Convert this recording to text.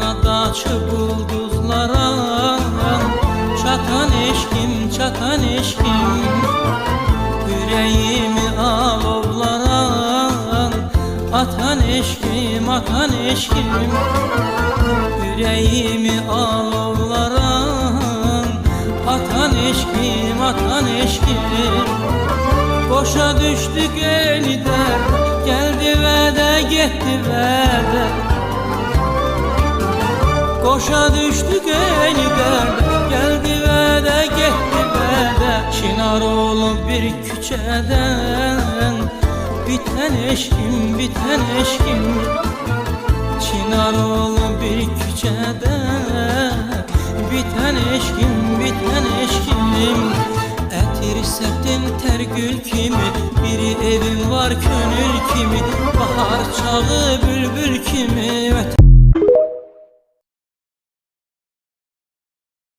Kanadaçı bulduzlara çatan eşkim, çatan eşkim. Yüreğimi alovlara atan eşkim, atan eşkim. Yüreğimi alovlara atan eşkim, atan eşkim. Boşa düştük elden, geldi ve de gitti ve de. Boşa düştük elden, geldi ve de gitti ve de. Çinaroğlu bir küçeden biten eşkim, biten eşkim. Çinaroğlu bir küçeden biten eşkim, biten eşkim. Etir septim ter gül kimi, bir evim var könül kimi. Bahar çağı bülbül kimi.